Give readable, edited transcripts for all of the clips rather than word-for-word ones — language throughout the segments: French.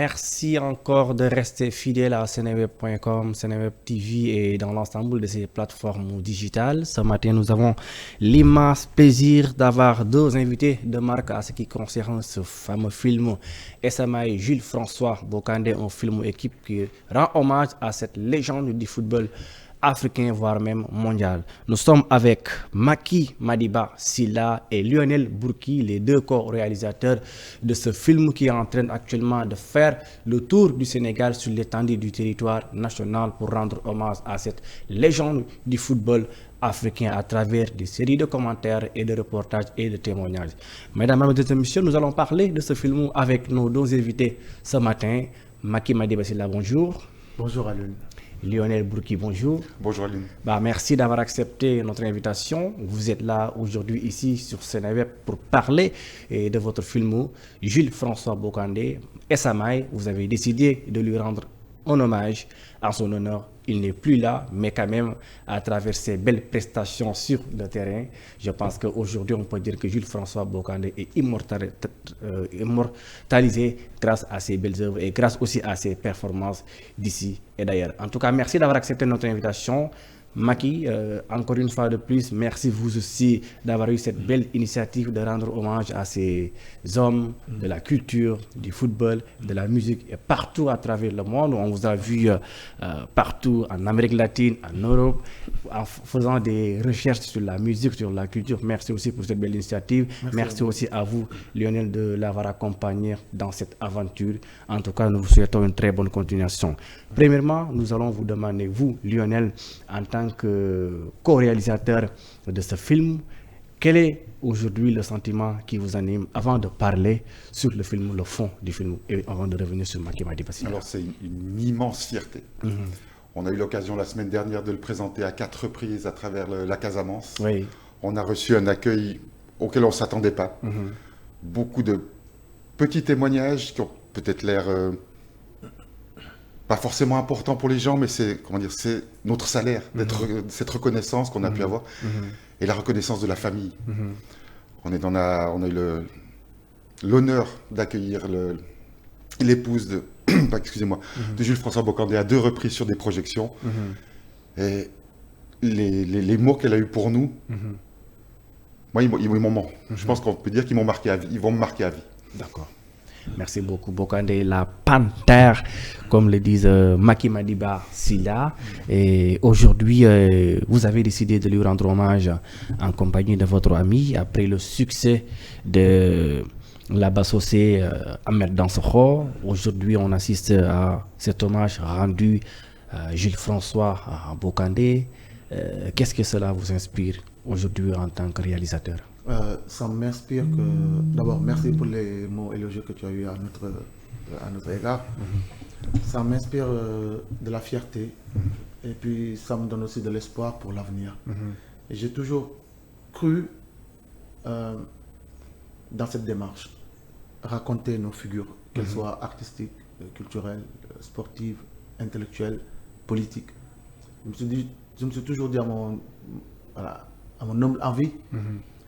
merci encore de rester fidèle à Seneweb.com, Seneweb TV et dans l'ensemble de ces plateformes digitales. Ce matin, nous avons l'immense plaisir d'avoir deux invités de marque à ce qui concerne ce fameux film SMI Jules François Bocandé, un film équipe qui rend hommage à cette légende du football africain, voire même mondial. Nous sommes avec Macky Madiba Sylla et Lionel Bourki, les deux co-réalisateurs de ce film qui est en train actuellement de faire le tour du Sénégal sur l'étendue du territoire national pour rendre hommage à cette légende du football africain à travers des séries de commentaires et de reportages et de témoignages. Mesdames et messieurs, nous allons parler de ce film avec nos deux invités ce matin. Macky Madiba Sylla, bonjour. Bonjour Alun. Lionel Bourki, bonjour. Bonjour Aline. Merci d'avoir accepté notre invitation. Vous êtes là aujourd'hui ici sur Seneweb pour parler de votre film Jules François Bocandé, SMI. Vous avez décidé de lui rendre un hommage en son honneur. Il n'est plus là, mais quand même, à travers ses belles prestations sur le terrain, je pense qu'aujourd'hui, on peut dire que Jules François Bocandé est immortalisé grâce à ses belles œuvres et grâce aussi à ses performances d'ici et d'ailleurs. En tout cas, merci d'avoir accepté notre invitation. Macky, encore une fois de plus, merci vous aussi d'avoir eu cette belle initiative de rendre hommage à ces hommes de la culture, du football, de la musique et partout à travers le monde. On vous a vu partout en Amérique latine, en Europe, en faisant des recherches sur la musique, sur la culture. Merci aussi pour cette belle initiative. Merci aussi à vous, Lionel, de l'avoir accompagné dans cette aventure. En tout cas, nous vous souhaitons une très bonne continuation. Premièrement, nous allons vous demander, vous, Lionel, en tant que co-réalisateur de ce film, quel est aujourd'hui le sentiment qui vous anime avant de parler sur le film, le fond du film, et avant de revenir sur Macky Madiba Sylla? Alors c'est une immense fierté. On a eu l'occasion la semaine dernière de le présenter à 4 reprises à travers la Casamance. Oui. On a reçu un accueil auquel on ne s'attendait pas. Beaucoup de petits témoignages qui ont peut-être l'air pas forcément important pour les gens, mais c'est notre salaire, cette reconnaissance qu'on a pu avoir, et la reconnaissance de la famille. On a eu l'honneur d'accueillir l'épouse de, de Jules François Bocandé à 2 reprises sur des projections. Et les mots qu'elle a eus pour nous, moi, ils m'ont marqué. Je pense qu'on peut dire qu'ils m'ont marqué à vie. Ils vont me marquer à vie. D'accord. Merci beaucoup. Bocandé, la panthère, comme le disent Macky Madiba Sylla. Et aujourd'hui, vous avez décidé de lui rendre hommage en compagnie de votre ami après le succès de la Bassocé Ahmed Dansokho. Aujourd'hui, on assiste à cet hommage rendu à Jules François Bocandé. Qu'est-ce que cela vous inspire aujourd'hui en tant que réalisateur? Ça m'inspire que... D'abord, merci pour les mots élogieux que tu as eu à notre égard. Ça m'inspire de la fierté et puis ça me donne aussi de l'espoir pour l'avenir. Et j'ai toujours cru dans cette démarche, raconter nos figures, qu'elles soient artistiques, culturelles, sportives, intellectuelles, politiques. Je me suis toujours dit à mon humble envie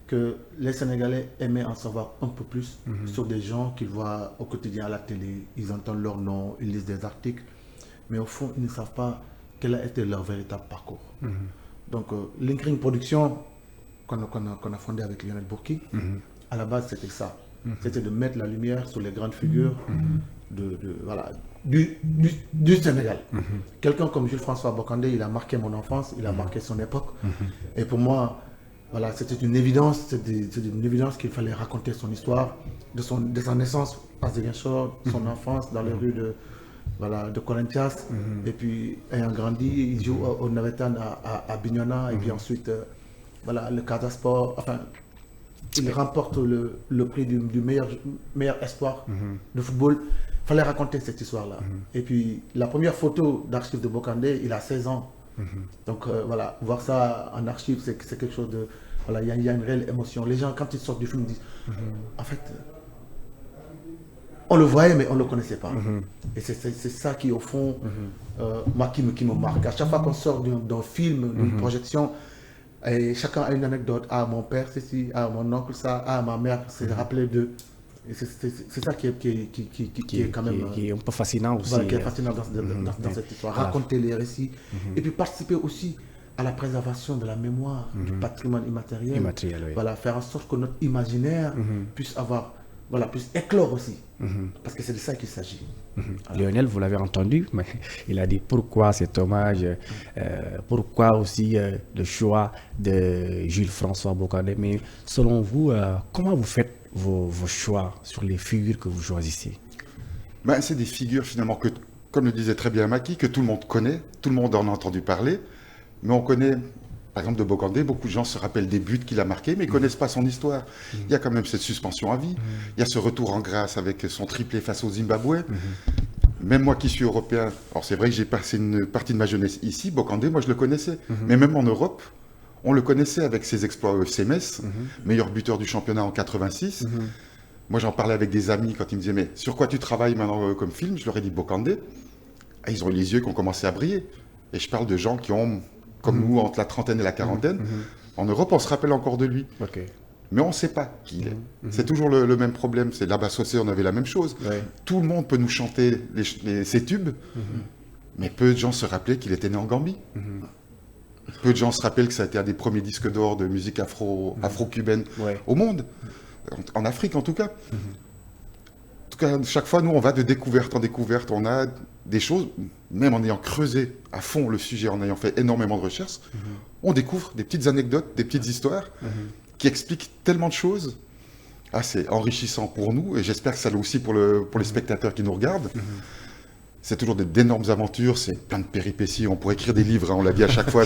que les Sénégalais aimaient en savoir un peu plus sur des gens qu'ils voient au quotidien à la télé. Ils entendent leur nom, ils lisent des articles, mais au fond, ils ne savent pas quel a été leur véritable parcours. Donc, Linkring Production, qu'on a fondé avec Lionel Bourki, à la base, c'était ça. C'était de mettre la lumière sur les grandes figures du Sénégal. Quelqu'un comme Jules François Bocandé, il a marqué mon enfance, il a marqué son époque. Et pour moi, voilà, c'était une évidence, qu'il fallait raconter son histoire, de sa naissance à Ziguinchor, son enfance dans les rues de Corinthians. Et puis, ayant grandi, il joue au Navetan à Bignona. Et puis ensuite, le Casa Sport. Enfin, il remporte le prix du meilleur espoir de football. Il fallait raconter cette histoire-là. Et puis, la première photo d'archives de Bocandé, il a 16 ans. Donc voir ça en archive, c'est quelque chose de... Voilà, il y a une réelle émotion. Les gens, quand ils sortent du film, disent... En fait, on le voyait, mais on ne le connaissait pas. Et c'est ça qui, au fond, moi, qui me marque. À chaque fois qu'on sort d'un film, d'une projection, et chacun a une anecdote. Ah, mon père, c'est ci. Ah, mon oncle, ça. Ah, ma mère, c'est rappelé de... Et c'est ça qui est quand même... qui est un peu fascinant aussi. Voilà, qui est fascinant dans cette histoire. Voilà. Raconter les récits. Et puis participer aussi à la préservation de la mémoire, du patrimoine immatériel. Immatériel, oui. Voilà, faire en sorte que notre imaginaire puisse avoir... Voilà, puisse éclore aussi. Parce que c'est de ça qu'il s'agit. Lionel, vous l'avez entendu, mais il a dit pourquoi cet hommage, pourquoi aussi le choix de Jules François Bocandé. Mais selon vous, comment vous faites vos choix sur les figures que vous choisissez? Ben, c'est des figures finalement que, comme le disait très bien Maki, que tout le monde connaît, tout le monde en a entendu parler, mais on connaît... Par exemple, de Bocandé, beaucoup de gens se rappellent des buts qu'il a marqués, mais ne connaissent pas son histoire. Il y a quand même cette suspension à vie. Il y a ce retour en grâce avec son triplé face au Zimbabwe. Même moi qui suis européen, alors c'est vrai que j'ai passé une partie de ma jeunesse ici, Bocandé, moi je le connaissais. Mais même en Europe, on le connaissait avec ses exploits au FC Metz, meilleur buteur du championnat en 86. Moi j'en parlais avec des amis quand ils me disaient « Mais sur quoi tu travailles maintenant comme film ?» Je leur ai dit « Bocandé ». Et ils ont eu les yeux qui ont commencé à briller. Et je parle de gens qui ont... comme nous, entre la trentaine et la quarantaine. En Europe, on se rappelle encore de lui. Mais on ne sait pas qui il est. C'est toujours le même problème. C'est là-bas, on avait la même chose. Tout le monde peut nous chanter ses tubes, mais peu de gens se rappelaient qu'il était né en Gambie. Peu de gens se rappellent que ça a été un des premiers disques d'or de musique afro-cubaine au monde, en Afrique en tout cas. En tout cas, chaque fois, nous, on va de découverte en découverte. On a des choses, même en ayant creusé à fond le sujet, en ayant fait énormément de recherches, on découvre des petites anecdotes, des petites histoires qui expliquent tellement de choses. Ah, c'est enrichissant pour nous, et j'espère que ça l'est aussi pour les spectateurs qui nous regardent. C'est toujours d'énormes aventures, c'est plein de péripéties. On pourrait écrire des livres, hein, on l'a dit à chaque fois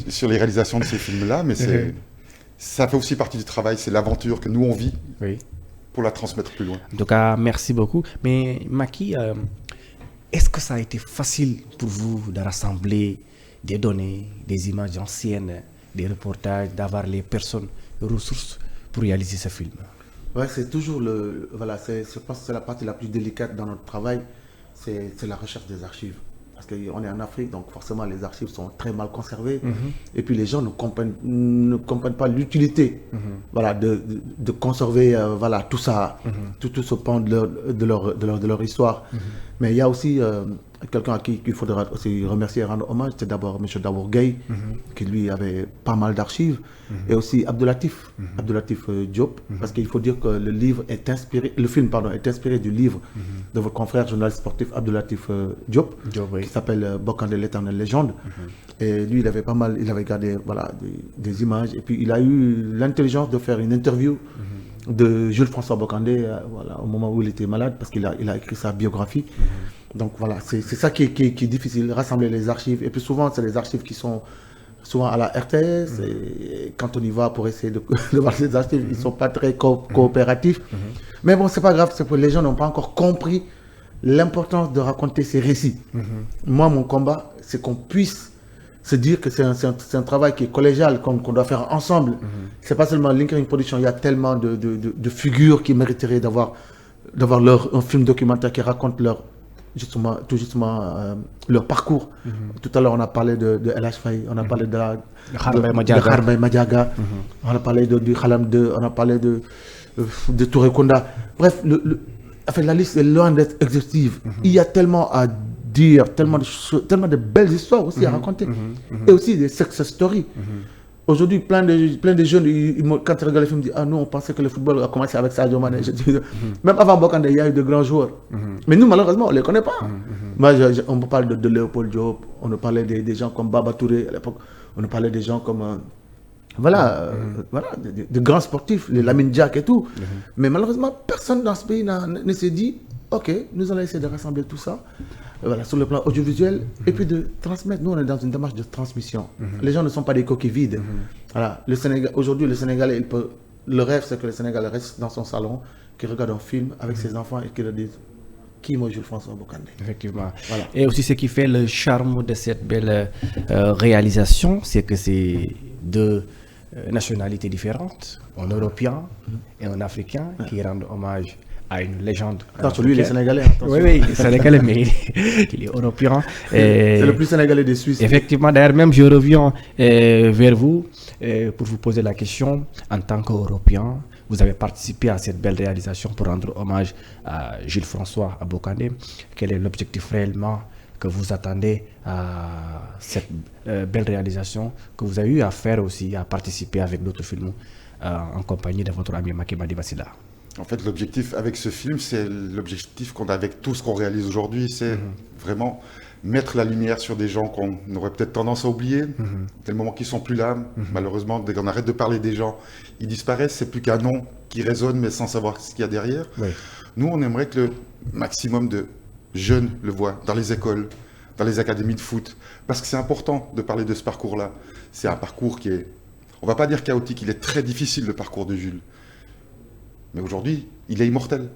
sur les réalisations de ces films-là, mais ça fait aussi partie du travail, c'est l'aventure que nous, on vit. Pour la transmettre plus loin. En tout cas, merci beaucoup. Mais Maki, est-ce que ça a été facile pour vous de rassembler des données, des images anciennes, des reportages, d'avoir les personnes, les ressources pour réaliser ce film? Ouais, c'est toujours voilà, je pense que c'est la partie la plus délicate dans notre travail, c'est la recherche des archives. Parce qu'on est en Afrique, donc forcément les archives sont très mal conservées. Et puis les gens ne comprennent pas l'utilité voilà, de conserver voilà, tout ça, tout ce pan de leur histoire. Mais il y a aussi quelqu'un à qui il faudra aussi remercier et rendre hommage, c'est d'abord M. Dawour Gueye, qui lui avait pas mal d'archives, et aussi Abdoulatif Diop, parce qu'il faut dire que le film est inspiré du livre de votre confrère journaliste sportif Abdoulatif Diop, qui s'appelle Bocandé l'éternelle légende. Et lui, il avait gardé voilà, des images, et puis il a eu l'intelligence de faire une interview de Jules François Bocandé voilà, au moment où il était malade, parce qu'il a écrit sa biographie. Donc voilà, c'est ça qui est difficile, rassembler les archives. Et puis souvent, c'est les archives qui sont souvent à la RTS. Et quand on y va pour essayer de voir ces archives, ils ne sont pas très coopératifs. Mais bon, c'est pas grave, c'est que les gens n'ont pas encore compris l'importance de raconter ces récits. Moi, mon combat, c'est qu'on puisse se dire que c'est un travail qui est collégial, qu'on doit faire ensemble. C'est pas seulement Linkering Production, il y a tellement de figures qui mériteraient d'avoir un film documentaire qui raconte leur parcours. Tout à l'heure, on a parlé de El Hadj Faye, on a parlé de Harbay Madiaga, on a parlé du Khalam 2, on a parlé de Touré Kunda. Bref, la liste est loin d'être exhaustive. Il y a tellement à dire, tellement de belles histoires aussi à raconter. Et aussi des success stories. Aujourd'hui, plein de jeunes, quand ils regardent les films, ils disent « Ah, nous, on pensait que le football a commencé avec Sadio Mané. » Même avant Bocandé, il y a eu de grands joueurs. Mais nous, malheureusement, on ne les connaît pas. Moi, on me parle de Léopold Diop, on nous parlait des gens comme Baba Touré à l'époque, on nous parlait des gens comme... voilà, de grands sportifs, les Lamine Diack et tout. Mais malheureusement, personne dans ce pays ne s'est dit « Ok, nous allons essayer de rassembler tout ça. » Voilà, sur le plan audiovisuel, et puis de transmettre. Nous, on est dans une démarche de transmission. Les gens ne sont pas des coquilles vides. Voilà. Aujourd'hui, le Sénégalais, le rêve, c'est que le Sénégalais reste dans son salon, qu'il regarde un film avec ses enfants et qu'il leur dise qui est Jules François Bocandé. Effectivement. Voilà. Et aussi, ce qui fait le charme de cette belle réalisation, c'est que c'est deux nationalités différentes, un Européen et un Africain, qui rendent hommage à une légende. Attention, lui, il est sénégalais. Oui, il est sénégalais, mais il est européen. C'est le plus sénégalais des Suisses. Effectivement, d'ailleurs, même je reviens vers vous pour vous poser la question. En tant qu'Européen, vous avez participé à cette belle réalisation pour rendre hommage à Jules François Bocandé. Quel est l'objectif réellement que vous attendez à cette belle réalisation que vous avez eu à faire aussi, à participer avec d'autres films en compagnie de votre ami Macky Madiba-Sylla? En fait, l'objectif avec ce film, c'est l'objectif qu'on a avec tout ce qu'on réalise aujourd'hui, c'est vraiment mettre la lumière sur des gens qu'on aurait peut-être tendance à oublier, dès le moment qu'ils sont plus là. Malheureusement, dès qu'on arrête de parler des gens, ils disparaissent, c'est plus qu'un nom qui résonne, mais sans savoir ce qu'il y a derrière. Oui. Nous, on aimerait que le maximum de jeunes le voient, dans les écoles, dans les académies de foot, parce que c'est important de parler de ce parcours-là. C'est un parcours qui est, on va pas dire chaotique, il est très difficile, le parcours de Jules. Mais aujourd'hui, il est immortel.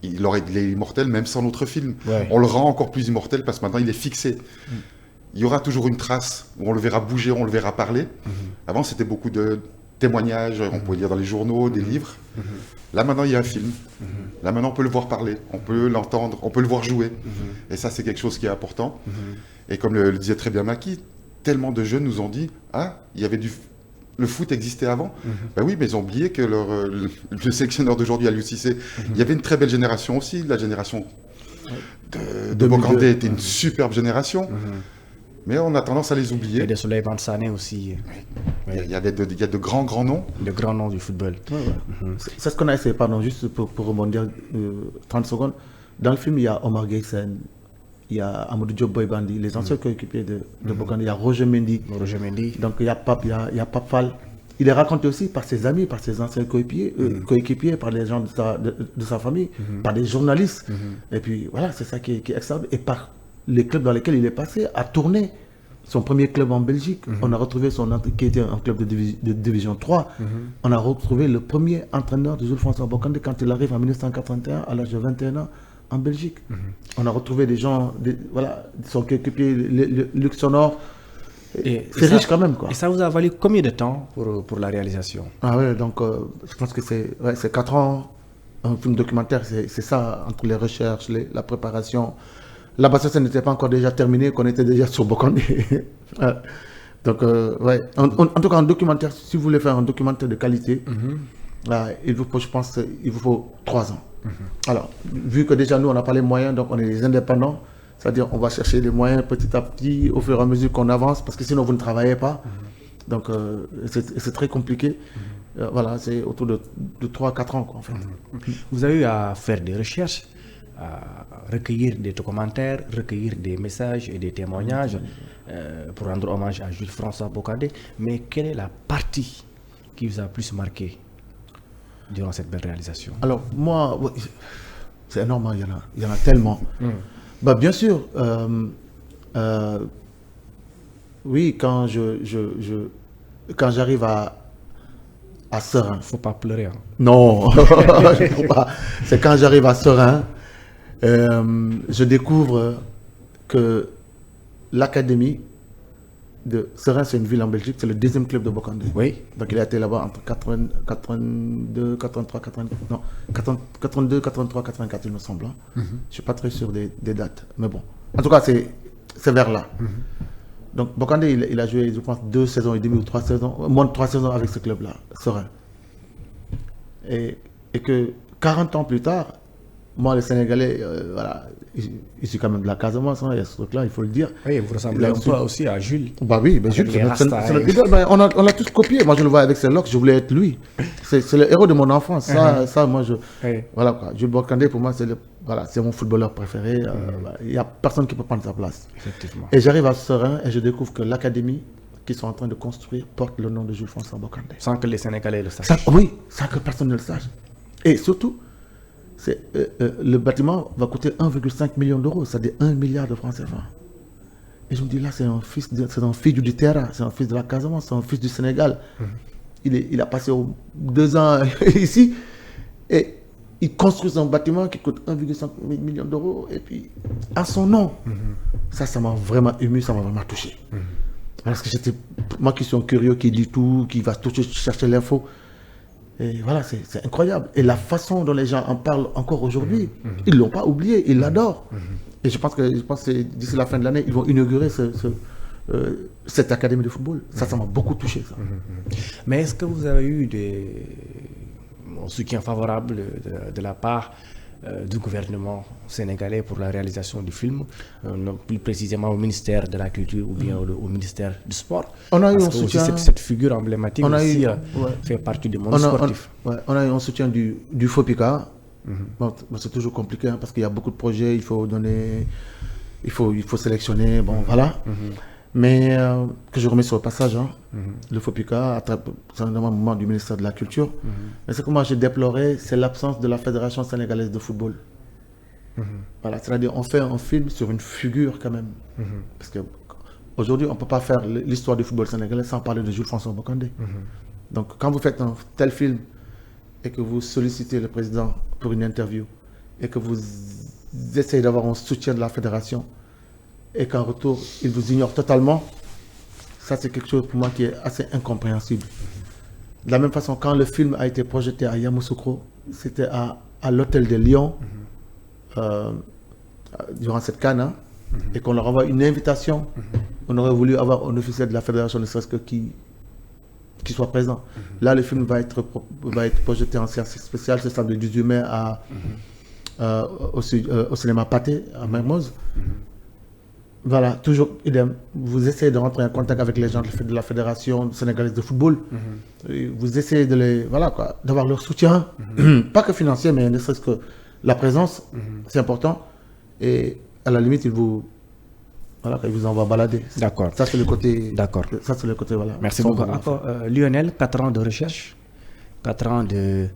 Il est immortel même sans notre film. Ouais. On le rend encore plus immortel parce que maintenant il est fixé. Il y aura toujours une trace où on le verra bouger, on le verra parler. Avant, c'était beaucoup de témoignages, on pouvait lire dans les journaux, des livres. Là, maintenant, il y a un film. Là, maintenant, on peut le voir parler, on peut l'entendre, on peut le voir jouer. Et ça, c'est quelque chose qui est important. Et comme le disait très bien Macky, tellement de jeunes nous ont dit « Ah, il y avait le foot existait avant. Ben oui, mais ils ont oublié que le sélectionneur d'aujourd'hui, Aliou Cissé, il y avait une très belle génération aussi. La génération de Bocandé était une superbe génération. Mais on a tendance à les oublier. Et de Souleymane Sané aussi. Il y a de grands noms. De grands noms du football. C'est ce qu'on a essayé, pardon, juste pour rebondir 30 secondes. Dans le film, il y a Omar Gueye-Sène, il y a Amadou Diop Boy Bandi, les anciens coéquipiers de Bocandé, il y a Roger Mendy. Donc il y a Pape Fall. Il est raconté aussi par ses amis, par ses anciens coéquipiers, par les gens de sa famille, par des journalistes. Et puis voilà, c'est ça qui est extraordinaire. Et par les clubs dans lesquels il est passé, à tourner. Son premier club en Belgique, on a retrouvé qui était un club de division 3. On a retrouvé le premier entraîneur de Jules François Bocandé quand il arrive en 1981 à l'âge de 21 ans en Belgique. On a retrouvé des gens, son coéquipier Luc Sonor. C'est riche quand même, quoi. Et ça vous a valu combien de temps pour la réalisation? Ah ouais, donc je pense que c'est 4 ans. Un film documentaire, c'est ça, entre les recherches, la préparation. Là-bas, ça n'était pas encore déjà terminé, qu'on était déjà sur Bocandé. Donc, ouais. En tout cas, un documentaire, si vous voulez faire un documentaire de qualité, il vous faut, je pense, il vous faut 3 ans. Alors, vu que déjà nous, on n'a pas les moyens, donc on est des indépendants, c'est-à-dire on va chercher les moyens petit à petit, au fur et à mesure qu'on avance, parce que sinon vous ne travaillez pas. Donc, c'est très compliqué. Voilà, c'est autour de 3 à 4 ans, quoi, en fait. Vous avez eu à faire des recherches, à recueillir des commentaires, recueillir des messages et des témoignages pour rendre hommage à Jules François Bocandé. Mais quelle est la partie qui vous a plus marqué durant cette belle réalisation? Alors, moi, c'est énorme, il y en a tellement. Bah, bien sûr, oui, quand j'arrive à Seraing. Il ne faut pas pleurer. Hein. Non, c'est quand j'arrive à Seraing, je découvre que l'académie de Seraing, c'est une ville en Belgique, c'est le 2e club de Bocandé. Oui. Donc il a été là-bas entre 82, 83, 83, 84, il me semble. Hein. Je ne suis pas très sûr des dates. Mais bon, en tout cas, c'est vers là. Donc Bocandé, il a joué, je pense, 2 saisons et demie ou 3 saisons, moins de 3 saisons avec ce club-là, Seraing. Et que 40 ans plus tard, moi, les Sénégalais, voilà, je suis quand même de la Casamance, hein, il y a ce truc-là, il faut le dire. Oui, vous ressemblez un peu aussi à Jules. Bah oui, mais Jules, c'est notre idole. On l'a tous copié. Moi, je le vois avec ses locks, je voulais être lui. C'est le héros de mon enfance. Ça, moi, voilà quoi. Jules Bocandé, pour moi, c'est mon footballeur préféré. Il n'y a personne qui peut prendre sa place. Effectivement. Et j'arrive à Seraing et je découvre que l'académie qu'ils sont en train de construire porte le nom de Jules François Bocandé. Sans que les Sénégalais le sachent. Oui, sans que personne ne le sache. Et surtout, le bâtiment va coûter 1,5 million d'euros, c'est-à-dire 1 milliard de francs CFA. Et je me dis là, c'est un fils du Terra, c'est un fils de la Casamance, c'est un fils du Sénégal. Il a passé 2 ans ici et il construit un bâtiment qui coûte 1,5 million d'euros et puis à son nom. Ça m'a vraiment ému, ça m'a vraiment touché. Parce que moi qui suis un curieux, qui lit tout, qui va tout chercher l'info. Et voilà, c'est incroyable. Et la façon dont les gens en parlent encore aujourd'hui, ils ne l'ont pas oublié, ils l'adorent. Et je pense que d'ici la fin de l'année, ils vont inaugurer cette académie de football. Ça m'a beaucoup touché. Ça. Mais est-ce que vous avez eu un soutien favorable de la part du gouvernement sénégalais pour la réalisation du film, plus précisément au ministère de la Culture ou bien au ministère du Sport. On a eu un Parce que soutien. aussi cette figure emblématique aussi fait partie du monde sportif. On a eu un soutien du FOPICA. Bon, c'est toujours compliqué hein, parce qu'il y a beaucoup de projets, il faut donner, il faut sélectionner, bon voilà. Mais que je remets sur le passage, hein, le FOPICA, c'est un moment du ministère de la Culture. Mais ce que moi j'ai déploré, c'est l'absence de la Fédération sénégalaise de football. Voilà, c'est-à-dire on fait un film sur une figure quand même. Parce qu'aujourd'hui, on ne peut pas faire l'histoire du football sénégalais sans parler de Jules François Bocandé. Donc quand vous faites un tel film et que vous sollicitez le président pour une interview et que vous essayez d'avoir un soutien de la fédération, et qu'en retour, il vous ignore totalement, ça c'est quelque chose pour moi qui est assez incompréhensible. De la même façon, quand le film a été projeté à Yamoussoukro, c'était à l'hôtel de Lyon, durant cette CAN, hein, et qu'on leur envoie une invitation, on aurait voulu avoir un officiel de la fédération, ne serait-ce que qui soit présent. Là, le film va être projeté en séance spéciale ce samedi 18 mai au cinéma Pathé, à Mermoz. Voilà, toujours idem. Vous essayez de rentrer en contact avec les gens de la Fédération sénégalaise de football. Vous essayez d'avoir leur soutien, pas que financier, mais ne serait-ce que la présence, c'est important. Et à la limite, ils vous envoient balader. D'accord. Ça, c'est le côté. D'accord. Ça, c'est le côté, voilà. Merci beaucoup. Encore, Lionel, 4 ans de recherche, 4 ans de.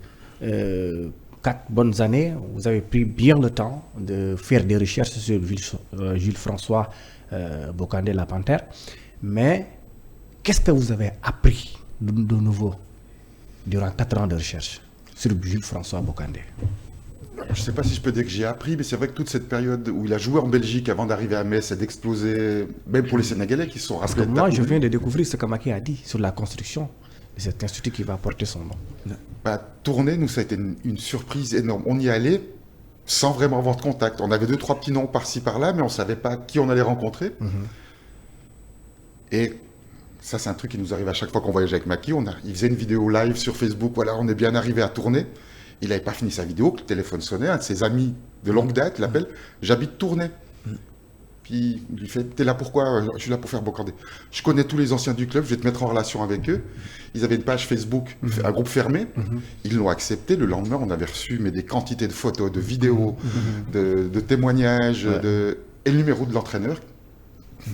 4 bonnes années, vous avez pris bien le temps de faire des recherches sur Jules François Bocandé, la Panthère. Mais qu'est-ce que vous avez appris de nouveau durant 4 ans de recherche sur Jules François Bocandé? Je ne sais pas si je peux dire que j'ai appris, mais c'est vrai que toute cette période où il a joué en Belgique avant d'arriver à Metz et d'exploser, même pour les Sénégalais qui sont rappelés. Moi, je viens de découvrir ce que Macky a dit sur la construction de cet institut qui va porter son nom. Tourner, nous, ça a été une surprise énorme. On y allait sans vraiment avoir de contact. On avait 2-3 petits noms par-ci par-là, mais on ne savait pas qui on allait rencontrer. Et ça, c'est un truc qui nous arrive à chaque fois qu'on voyage avec Macky. Il faisait une vidéo live sur Facebook. Voilà, on est bien arrivé à tourner. Il n'avait pas fini sa vidéo, le téléphone sonnait. Un de ses amis de longue date l'appelle. J'habite Tournai. Puis il lui fait, t'es là pourquoi? Je suis là pour faire Bocandé. Je connais tous les anciens du club, je vais te mettre en relation avec eux. Ils avaient une page Facebook, un groupe fermé. Ils l'ont accepté. Le lendemain, on avait reçu des quantités de photos, de vidéos, de témoignages, et le numéro de l'entraîneur,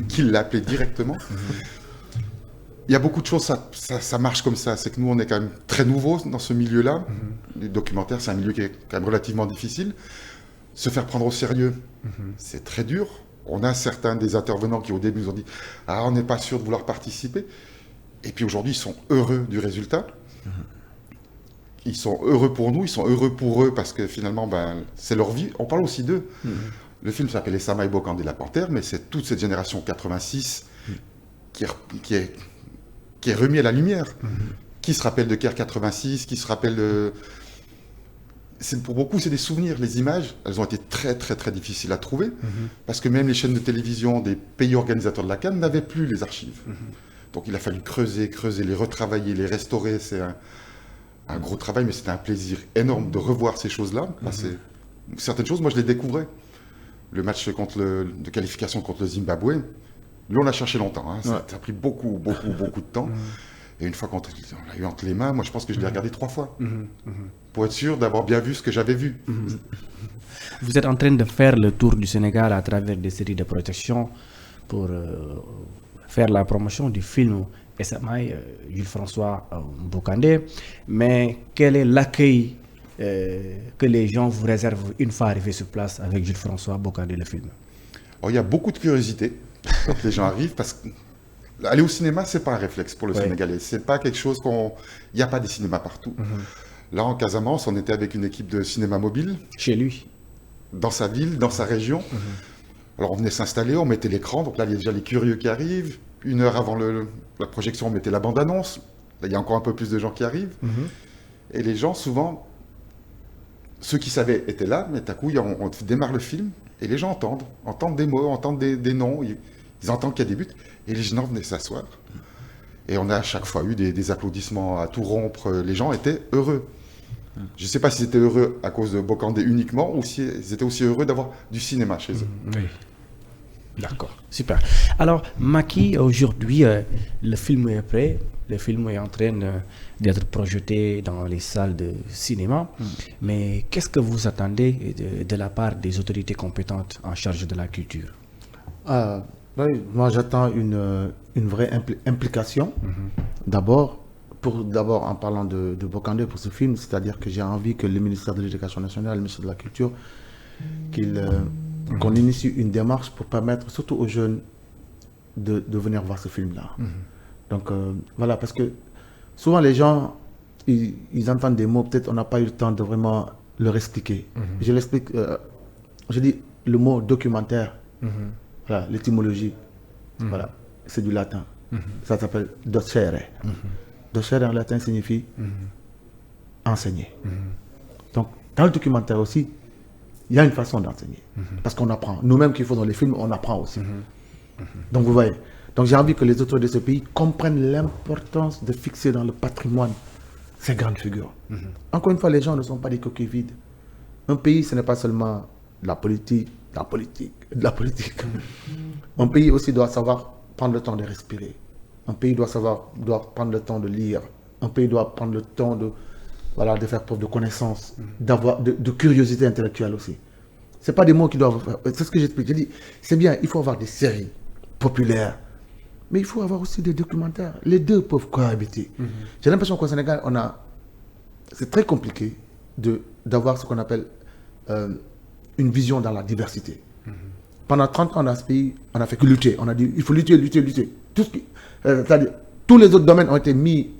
qui l'a appelé directement. Il y a beaucoup de choses, ça marche comme ça. C'est que nous, on est quand même très nouveaux dans ce milieu-là. Le documentaire, c'est un milieu qui est quand même relativement difficile. Se faire prendre au sérieux, c'est très dur. On a certains des intervenants qui au début nous ont dit « Ah, on n'est pas sûr de vouloir participer ». Et puis aujourd'hui, ils sont heureux du résultat. Ils sont heureux pour nous, ils sont heureux pour eux parce que finalement, c'est leur vie. On parle aussi d'eux. Le film s'appelle Les Samaï Bocandé la Panthère, mais c'est toute cette génération 86 qui est remis à la lumière. Qui se rappelle de Caire 86, qui se rappelle de... Pour beaucoup, c'est des souvenirs. Les images, elles ont été très, très, très difficiles à trouver parce que même les chaînes de télévision des pays organisateurs de la CAN n'avaient plus les archives. Donc, il a fallu creuser, les retravailler, les restaurer. C'est un gros travail, mais c'était un plaisir énorme de revoir ces choses-là. Certaines choses, moi, je les découvrais. Le match de qualification contre le Zimbabwe, lui, on l'a cherché longtemps. Hein. Ça a pris beaucoup de temps. Et une fois qu'on l'a eu entre les mains, moi je pense que je l'ai regardé 3 fois. Pour être sûr d'avoir bien vu ce que j'avais vu. Vous êtes en train de faire le tour du Sénégal à travers des séries de projections pour faire la promotion du film SMI, Jules François Bocandé. Mais quel est l'accueil que les gens vous réservent une fois arrivés sur place avec Jules François Bocandé, le film? Il y a beaucoup de curiosité quand les gens arrivent parce que aller au cinéma, c'est pas un réflexe pour le Sénégalais. C'est pas quelque chose il n'y a pas des cinémas partout. Là, en Casamance, on était avec une équipe de cinéma mobile. Chez lui. Dans sa ville, dans sa région. Alors, on venait s'installer, on mettait l'écran. Donc là, il y a déjà les curieux qui arrivent. 1 heure avant la projection, on mettait la bande-annonce. Là, il y a encore un peu plus de gens qui arrivent. Et les gens, souvent, ceux qui savaient étaient là, mais à coup, on démarre le film et les gens entendent des mots, entendent des noms. Ils entendent qu'il y a des buts et les gens venaient s'asseoir. Et on a à chaque fois eu des applaudissements à tout rompre. Les gens étaient heureux. Je ne sais pas s'ils étaient heureux à cause de Bokandé uniquement ou s'ils étaient aussi heureux d'avoir du cinéma chez eux. Oui. D'accord, super. Alors, Macky, aujourd'hui, le film est prêt, le film est en train d'être projeté dans les salles de cinéma. Mais qu'est-ce que vous attendez de la part des autorités compétentes en charge de la culture? Oui, moi, j'attends une vraie implication. D'abord, en parlant de Bokandé pour ce film, c'est-à-dire que j'ai envie que le ministère de l'Éducation nationale, le ministère de la Culture, qu'on initie une démarche pour permettre surtout aux jeunes de venir voir ce film-là. Donc voilà, parce que souvent les gens, ils entendent des mots, peut-être on n'a pas eu le temps de vraiment leur expliquer. Je l'explique, je dis le mot documentaire, voilà, l'étymologie, voilà, c'est du latin. Ça s'appelle docere. Docere en latin signifie enseigner. Donc dans le documentaire aussi, il y a une façon d'enseigner. Parce qu'on apprend. Nous-mêmes qui faisons les films, on apprend aussi. Donc vous voyez. Donc j'ai envie que les autorités de ce pays comprennent l'importance de fixer dans le patrimoine ces grandes figures. Encore une fois, les gens ne sont pas des coquilles vides. Un pays, ce n'est pas seulement la politique. Un pays aussi doit savoir prendre le temps de respirer. Un pays doit prendre le temps de lire. Un pays doit prendre le temps de faire preuve de connaissance, de curiosité intellectuelle aussi. Ce n'est pas des mots qui doivent... C'est ce que j'explique. Je dis, c'est bien, il faut avoir des séries populaires, mais il faut avoir aussi des documentaires. Les deux peuvent cohabiter. J'ai l'impression qu'au Sénégal, c'est très compliqué d'avoir ce qu'on appelle une vision dans la diversité. Pendant 30 ans dans ce pays, on n'a fait que lutter. On a dit, il faut lutter. C'est-à-dire, tous les autres domaines ont été mis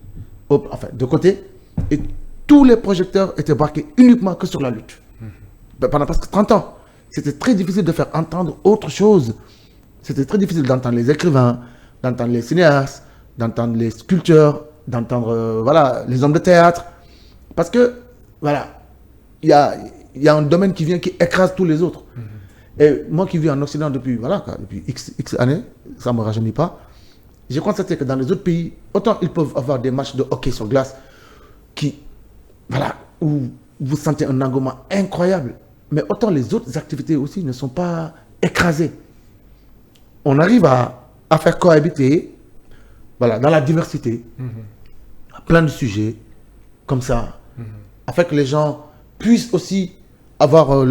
de côté, et tous les projecteurs étaient braqués uniquement que sur la lutte. Pendant presque 30 ans, c'était très difficile de faire entendre autre chose. C'était très difficile d'entendre les écrivains, d'entendre les cinéastes, d'entendre les sculpteurs, d'entendre les hommes de théâtre. Parce que, il y a un domaine qui écrase tous les autres. Et moi qui vis en Occident depuis X années, ça ne me rajeunit pas, j'ai constaté que dans les autres pays, autant ils peuvent avoir des matchs de hockey sur glace où vous sentez un engouement incroyable, mais autant les autres activités aussi ne sont pas écrasées. On arrive à faire cohabiter, dans la diversité, plein de sujets, comme ça, afin que les gens puissent aussi avoir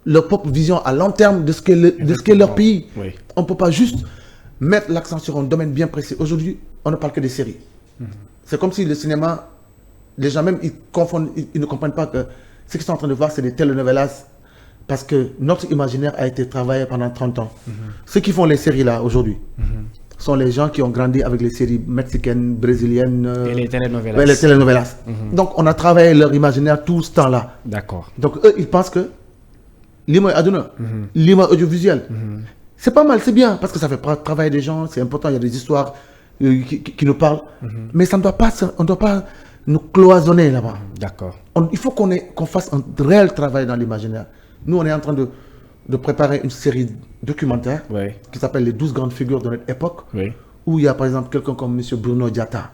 leur propre vision à long terme de ce qu'est leur pays. Oui. On ne peut pas juste mettre l'accent sur un domaine bien précis. Aujourd'hui, on ne parle que des séries. C'est comme si le cinéma, les gens même, ils ne comprennent pas que ce qu'ils sont en train de voir, c'est des telenovelas, parce que notre imaginaire a été travaillé pendant 30 ans. Ceux qui font les séries là, aujourd'hui, sont les gens qui ont grandi avec les séries mexicaines, brésiliennes... et les telenovelas. Les telenovelas. Donc, on a travaillé leur imaginaire tout ce temps-là. D'accord. Donc, eux, ils pensent que l'image aduna, l'image audiovisuelle, c'est pas mal, c'est bien, parce que ça fait travailler des gens, c'est important, il y a des histoires qui nous parlent. Mais ça ne doit pas, on ne doit pas nous cloisonner là-bas. D'accord. Il faut qu'on fasse un réel travail dans l'imaginaire. Nous, on est en train de préparer une série documentaire qui s'appelle Les 12 grandes figures de notre époque, où il y a par exemple quelqu'un comme M. Bruno Diatta.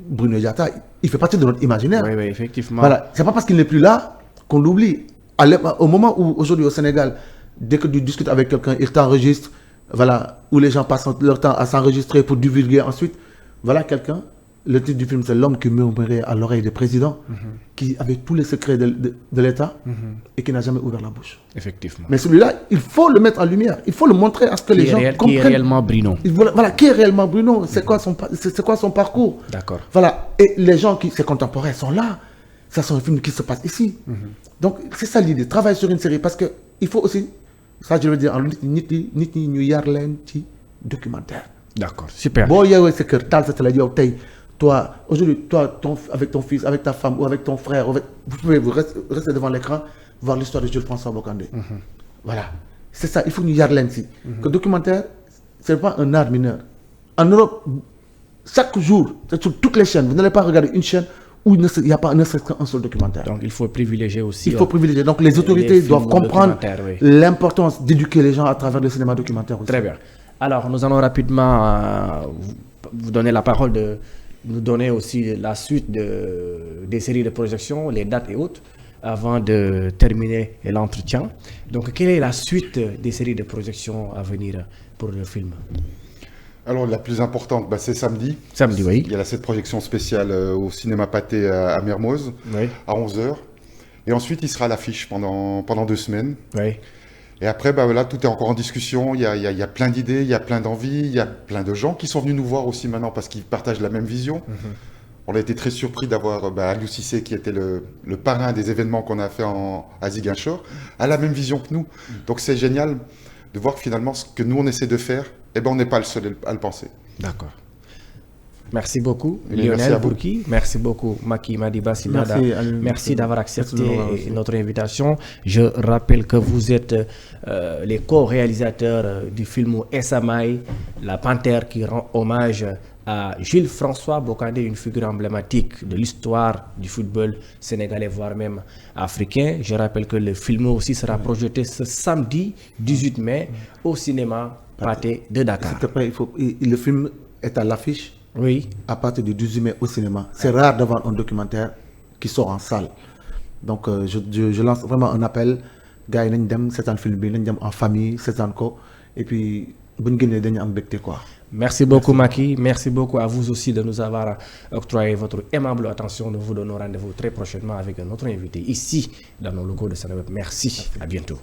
Bruno Diatta, il fait partie de notre imaginaire. Oui, effectivement. C'est pas parce qu'il n'est plus là qu'on l'oublie. Au moment où aujourd'hui au Sénégal, dès que tu discutes avec quelqu'un, il t'enregistre, où les gens passent leur temps à s'enregistrer pour divulguer ensuite. Quelqu'un, le titre du film c'est L'homme qui murmurait à l'oreille des présidents, qui avait tous les secrets de l'État et qui n'a jamais ouvert la bouche. Effectivement. Mais celui-là, il faut le mettre en lumière, il faut le montrer à ce que les gens comprennent. Qui est réellement Bruno. Qui est réellement Bruno, c'est quoi son parcours. D'accord. Et les gens ses contemporains sont là. Ça, c'est un film qui se passe ici. Donc, c'est ça l'idée, travailler sur une série, parce qu'il faut aussi, ça je veux dire, en documentaire. D'accord, super. Toi, aujourd'hui, avec ton fils, avec ta femme ou avec ton frère, vous pouvez rester devant l'écran, voir l'histoire de Jules François Bokandé. C'est ça, il faut nous yarlen ici. Que le documentaire, ce n'est pas un art mineur. En Europe, chaque jour, sur toutes les chaînes, vous n'allez pas regarder une chaîne où il n'y a pas un seul documentaire. Donc il faut privilégier aussi. Il faut privilégier. Donc les autorités doivent comprendre l'importance d'éduquer les gens à travers le cinéma documentaire aussi. Très bien. Alors nous allons rapidement vous donner la parole de nous donner aussi la suite des séries de projection, les dates et autres, avant de terminer l'entretien. Donc, quelle est la suite des séries de projection à venir pour le film? Alors, la plus importante, c'est samedi. Samedi, oui. Il y a cette projection spéciale au cinéma Pathé à Mermoz, Oui. à 11h. Et ensuite, il sera à l'affiche pendant 2 semaines. Oui. Et après, là, tout est encore en discussion. Il y a plein d'idées, il y a plein d'envies, il y a plein de gens qui sont venus nous voir aussi maintenant parce qu'ils partagent la même vision. On a été très surpris d'avoir Aliou Cissé, qui était le parrain des événements qu'on a fait à Ziguinchor, a la même vision que nous. Donc c'est génial de voir que finalement, ce que nous, on essaie de faire, on n'est pas le seul à le penser. D'accord. Merci beaucoup, Merci Lionel à vous. Bourki. Merci beaucoup, Macky Madiba Silada. Merci d'avoir accepté notre invitation. Je rappelle que vous êtes les co-réalisateurs du film Esamaï, La Panthère, qui rend hommage à Jules François Bocandé, une figure emblématique de l'histoire du football sénégalais, voire même africain. Je rappelle que le film aussi sera projeté ce samedi 18 mai au cinéma Pathé de Dakar. S'il te plaît, le film est à l'affiche. Oui. À partir du 18 mai au cinéma. C'est rare d'avoir un documentaire qui sort en salle. Donc je lance vraiment un appel. Gars, nañ dem seetaan film bi, nañ dem en famille, seetaan ko. Et puis buñ génnee dañu am mbégte quoi. Merci beaucoup Macky. Merci beaucoup à vous aussi de nous avoir octroyé votre aimable attention. Nous vous donnons rendez-vous très prochainement avec un autre invité ici dans nos locaux de Seneweb. Merci. À bientôt.